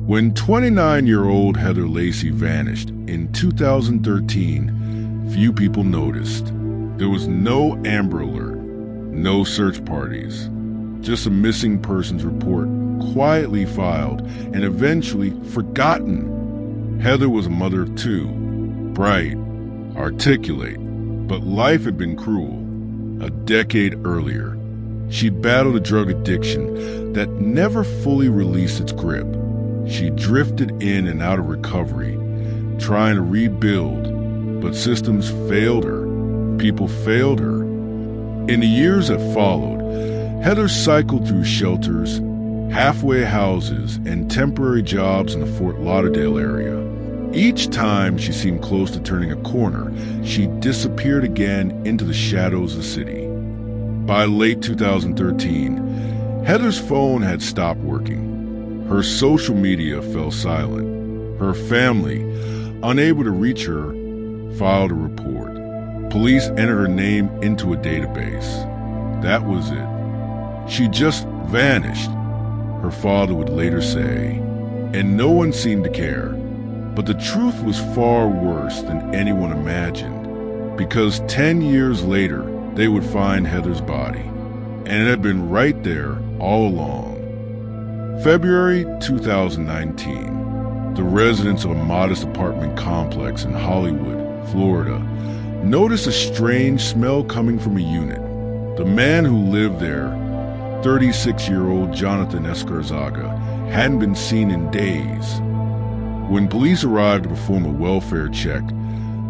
When 29-year-old Heather Lacey vanished in 2013, few people noticed. There was no Amber Alert, no search parties, just a missing persons report quietly filed and eventually forgotten. Heather was a mother of two, bright, articulate, but life had been cruel. A decade earlier, she'd battled a drug addiction that never fully released its grip. She drifted in and out of recovery, trying to rebuild, but systems failed her. People failed her. In the years that followed, Heather cycled through shelters, halfway houses, and temporary jobs in the Fort Lauderdale area. Each time she seemed close to turning a corner, she disappeared again into the shadows of the city. By late 2013, Heather's phone had stopped working. Her social media fell silent. Her family, unable to reach her, filed a report. Police entered her name into a database. That was it. She just vanished, her father would later say, and no one seemed to care. But the truth was far worse than anyone imagined, because 10 years later, they would find Heather's body, and it had been right there all along. February 2019, the residents of a modest apartment complex in Hollywood, Florida, noticed a strange smell coming from a unit. The man who lived there, 36-year-old Jonathan Escarzaga, hadn't been seen in days. When police arrived to perform a welfare check,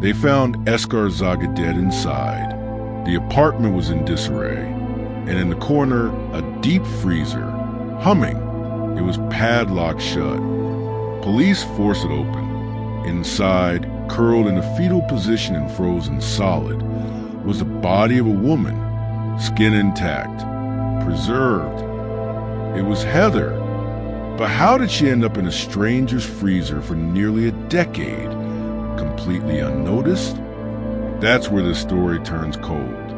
they found Escarzaga dead inside. The apartment was in disarray, and in the corner, a deep freezer, humming. It was padlocked shut. Police forced it open. Inside, curled in a fetal position and frozen solid, was the body of a woman, skin intact, preserved. It was Heather. But how did she end up in a stranger's freezer for nearly a decade, completely unnoticed? That's where this story turns cold,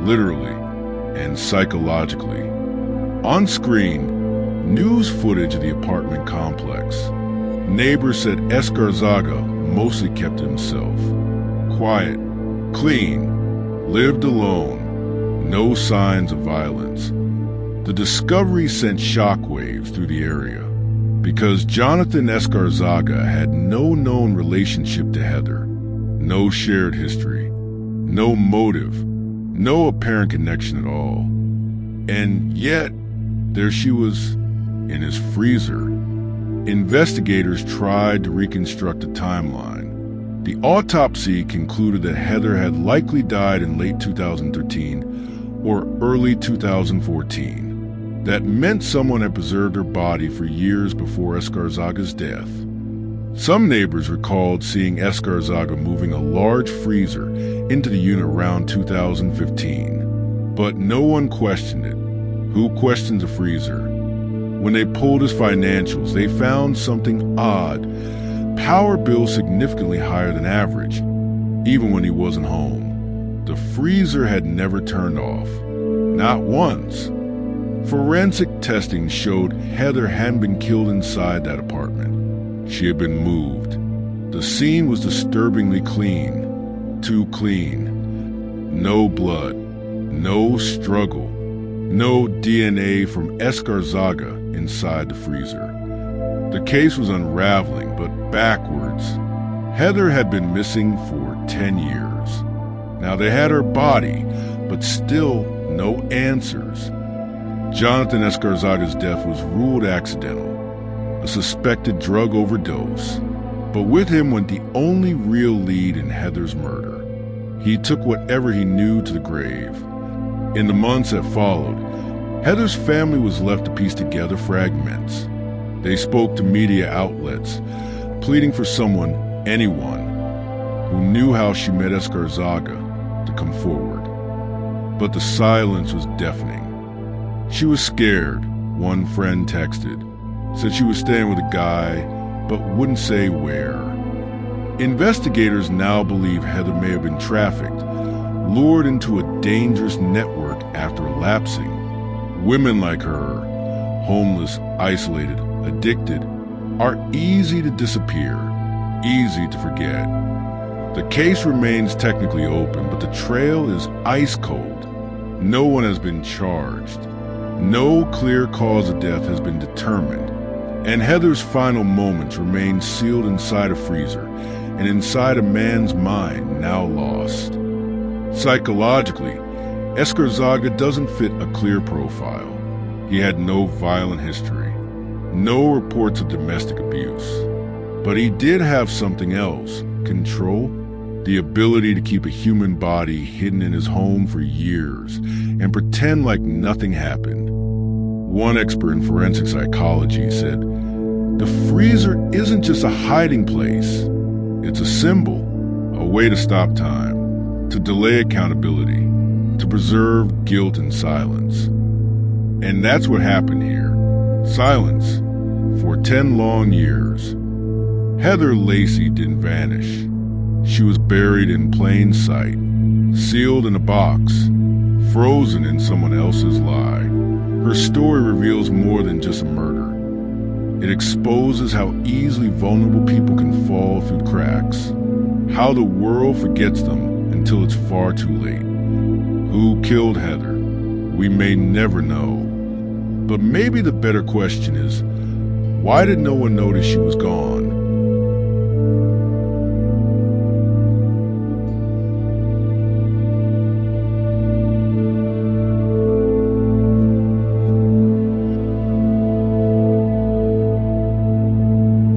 literally and psychologically. On screen, news footage of the apartment complex. Neighbors said Escarzaga mostly kept himself. Quiet, clean, lived alone, no signs of violence. The discovery sent shockwaves through the area because Jonathan Escarzaga had no known relationship to Heather, no shared history, no motive, no apparent connection at all. And yet, there she was in his freezer. Investigators tried to reconstruct a timeline. The autopsy concluded that Heather had likely died in late 2013 or early 2014. That meant someone had preserved her body for years before Escarzaga's death. Some neighbors recalled seeing Escarzaga moving a large freezer into the unit around 2015. But no one questioned it. Who questions a freezer? When they pulled his financials, they found something odd. Power bills significantly higher than average, even when he wasn't home. The freezer had never turned off. Not once. Forensic testing showed Heather hadn't been killed inside that apartment. She had been moved. The scene was disturbingly clean. Too clean. No blood. No struggle. No DNA from Escarzaga inside the freezer. The case was unraveling, but backwards. Heather had been missing for 10 years. Now they had her body, but still no answers. Jonathan Escarzaga's death was ruled accidental, a suspected drug overdose. But with him went the only real lead in Heather's murder. He took whatever he knew to the grave. In the months that followed, Heather's family was left to piece together fragments. They spoke to media outlets, pleading for someone, anyone, who knew how she met Escarzaga to come forward. But the silence was deafening. She was scared, one friend texted. Said she was staying with a guy, but wouldn't say where. Investigators now believe Heather may have been trafficked, lured into a dangerous network after lapsing. Women like her, homeless, isolated, addicted, are easy to disappear, easy to forget. The case remains technically open, but the trail is ice cold. No one has been charged. No clear cause of death has been determined. And Heather's final moments remain sealed inside a freezer and inside a man's mind now lost. Psychologically, Escarzaga doesn't fit a clear profile. He had no violent history, no reports of domestic abuse. But he did have something else: control, the ability to keep a human body hidden in his home for years and pretend like nothing happened. One expert in forensic psychology said, "The freezer isn't just a hiding place. It's a symbol, a way to stop time, to delay accountability, to preserve guilt and silence." And that's what happened here. Silence for 10 long years. Heather Lacey didn't vanish. She was buried in plain sight, sealed in a box, frozen in someone else's lie. Her story reveals more than just a murder. It exposes how easily vulnerable people can fall through cracks, how the world forgets them until it's far too late. Who killed Heather? We may never know. But maybe the better question is, why did no one notice she was gone?